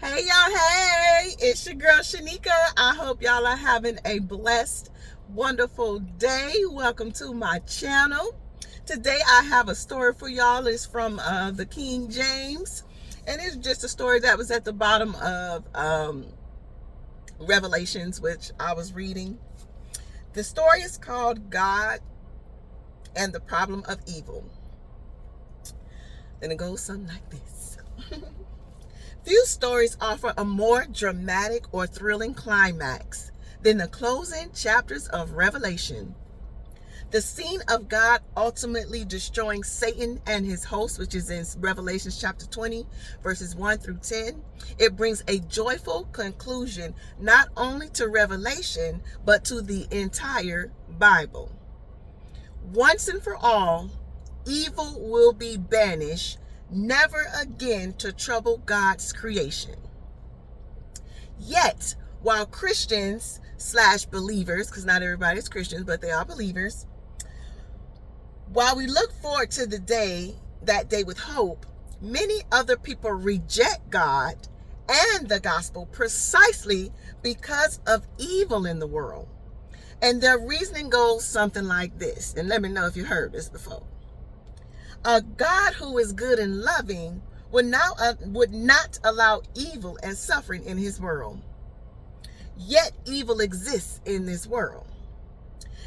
Hey y'all, hey, it's your girl Shanika. I hope y'all are having a blessed, wonderful day. Welcome to my channel. Today I have a story for y'all. It's from the King James, and it's just a story that was at the bottom of Revelations, which I was reading. The story is called God and the Problem of Evil. And it goes something like this. Few stories offer a more dramatic or thrilling climax than the closing chapters of Revelation. The scene of God ultimately destroying Satan and his hosts, which is in Revelation chapter 20, verses 1 through 10, it brings a joyful conclusion not only to Revelation, but to the entire Bible. Once and for all, evil will be banished, never again to trouble God's creation. Yet, while Christians / believers, because not everybody's Christians, but they are believers, while we look forward to that day with hope, many other people reject God and the gospel precisely because of evil in the world. And their reasoning goes something like this, and let me know if you heard this before. A God who is good and loving would not allow evil and suffering in his world. Yet evil exists in this world.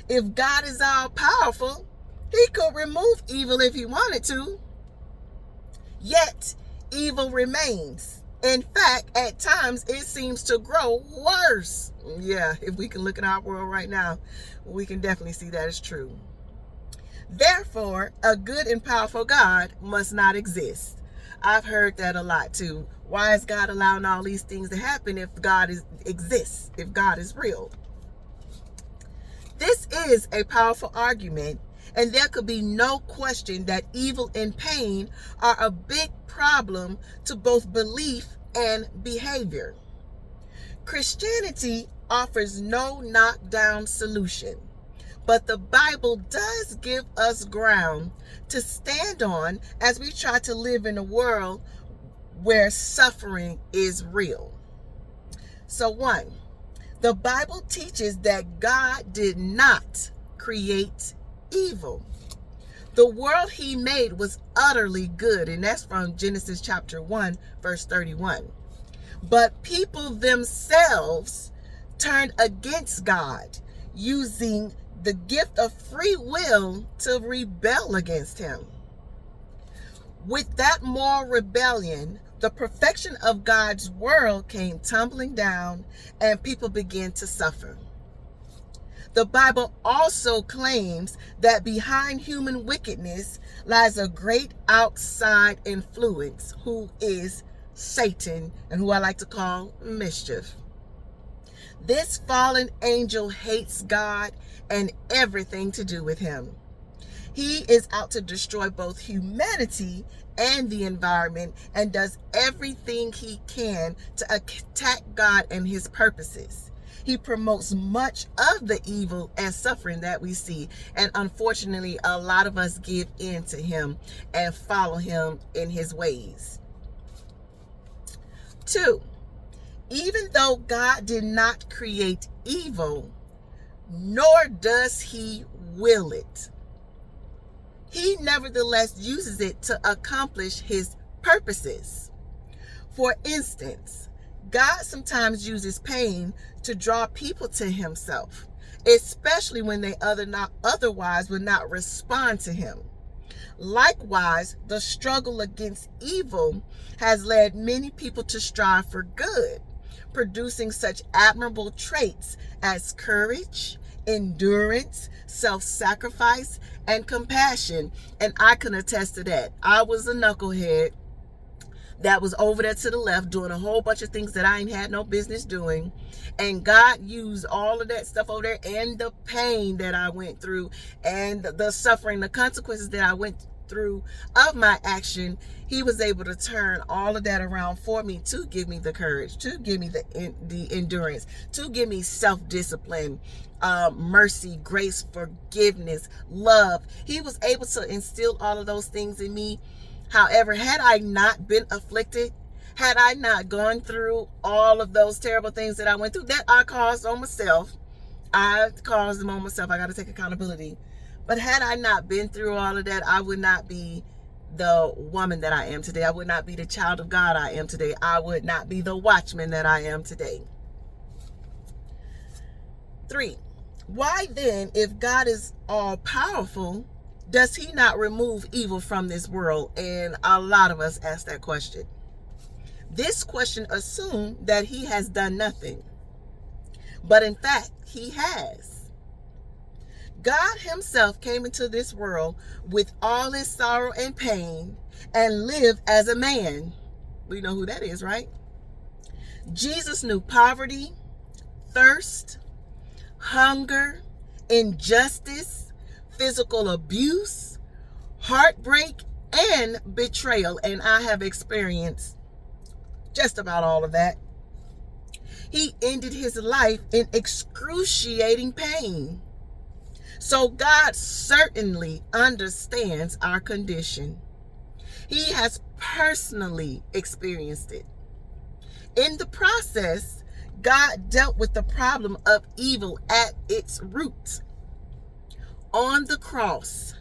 If God is all powerful, he could remove evil if he wanted to. Yet evil remains. In fact, at times it seems to grow worse. Yeah, if we can look at our world right now, we can definitely see that is true. Therefore, a good and powerful God must not exist. I've heard that a lot too. Why is God allowing all these things to happen if God exists, if God is real? This is a powerful argument, and there could be no question that evil and pain are a big problem to both belief and behavior. Christianity offers no knockdown solution. But the Bible does give us ground to stand on as we try to live in a world where suffering is real. So 1, the Bible teaches that God did not create evil. The world he made was utterly good, and that's from Genesis chapter 1, verse 31. But people themselves turned against God, using the gift of free will to rebel against him. With that moral rebellion, the perfection of God's world came tumbling down and people began to suffer. The Bible also claims that behind human wickedness lies a great outside influence who is Satan, and who I like to call mischief. This fallen angel hates God and everything to do with him. He is out to destroy both humanity and the environment and does everything he can to attack God and his purposes. He promotes much of the evil and suffering that we see, and unfortunately a lot of us give in to him and follow him in his ways. 2, even though God did not create evil, nor does he will it, he nevertheless uses it to accomplish his purposes. For instance, God sometimes uses pain to draw people to himself, especially when they otherwise would not respond to him. Likewise, the struggle against evil has led many people to strive for good, producing such admirable traits as courage, endurance, self-sacrifice, and compassion. And I can attest to that. I was a knucklehead that was over there to the left doing a whole bunch of things that I ain't had no business doing. And God used all of that stuff over there and the pain that I went through and the suffering, the consequences that I went through of my action. He was able to turn all of that around for me to give me the courage, to give me the endurance, to give me self-discipline, mercy, grace, forgiveness, love. He was able to instill all of those things in me. However, had I not been afflicted, Had I not gone through all of those terrible things that I went through, that I caused on myself, I caused them on myself. I got to take accountability. But had I not been through all of that, I would not be the woman that I am today. I would not be the child of God I am today. I would not be the watchman that I am today. 3, why then, if God is all powerful, does he not remove evil from this world? And a lot of us ask that question. This question assumes that he has done nothing. But in fact, he has. God himself came into this world with all his sorrow and pain and lived as a man. We know who that is, right? Jesus knew poverty, thirst, hunger, injustice, physical abuse, heartbreak, and betrayal. And I have experienced just about all of that. He ended his life in excruciating pain. So God certainly understands our condition. He has personally experienced it. In the process, God dealt with the problem of evil at its roots. On the cross,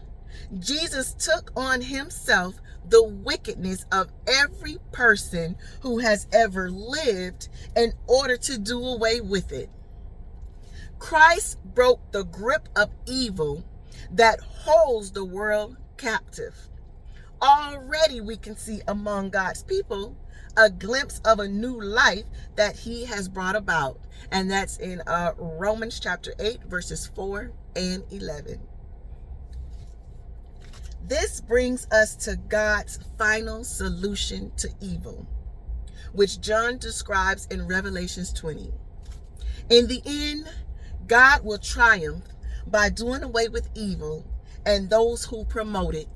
Jesus took on himself the wickedness of every person who has ever lived in order to do away with it. Christ broke the grip of evil that holds the world captive. Already we can see among God's people a glimpse of a new life that he has brought about. And that's in Romans chapter 8, verses 4 and 11. This brings us to God's final solution to evil, which John describes in Revelation 20. In the end, God will triumph by doing away with evil and those who promote it.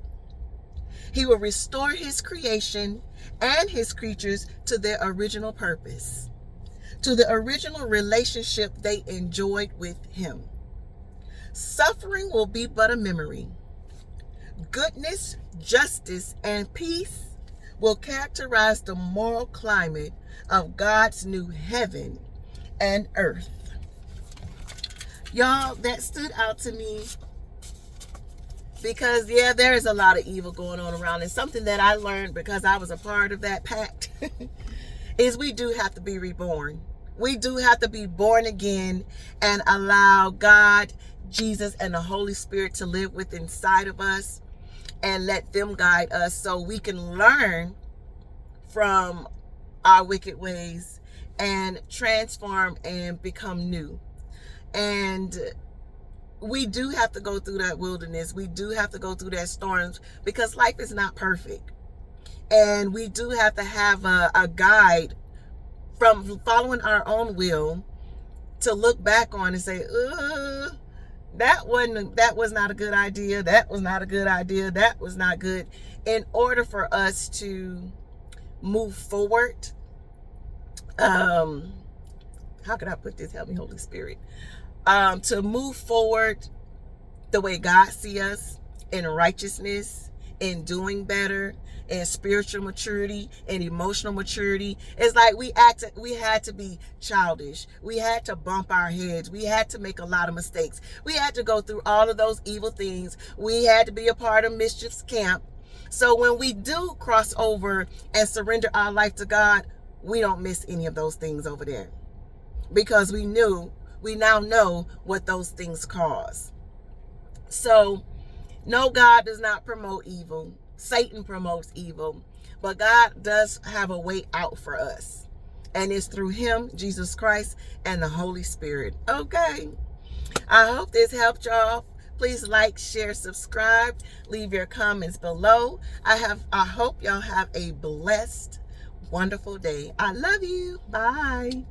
He will restore his creation and his creatures to their original purpose, to the original relationship they enjoyed with him. Suffering will be but a memory. Goodness, justice, and peace will characterize the moral climate of God's new heaven and earth. Y'all, that stood out to me because, yeah, there is a lot of evil going on around. And something that I learned because I was a part of that pact is we do have to be reborn. We do have to be born again and allow God, Jesus, and the Holy Spirit to live within inside of us and let them guide us so we can learn from our wicked ways and transform and become new. And we do have to go through that wilderness. We do have to go through that storms because life is not perfect. And we do have to have a guide from following our own will to look back on and say, that was not a good idea. That was not a good idea. That was not good. In order for us to move forward, how could I put this? Help me, Holy Spirit. To move forward the way God sees us, in righteousness, in doing better, in spiritual maturity, and emotional maturity. It's like we had to be childish. We had to bump our heads. We had to make a lot of mistakes. We had to go through all of those evil things. We had to be a part of mischief's camp. So when we do cross over and surrender our life to God, we don't miss any of those things over there. Because we now know what those things cause. So, no, God does not promote evil. Satan promotes evil. But God does have a way out for us. And it's through him, Jesus Christ, and the Holy Spirit. Okay. I hope this helped y'all. Please like, share, subscribe. Leave your comments below. I hope y'all have a blessed, wonderful day. I love you. Bye.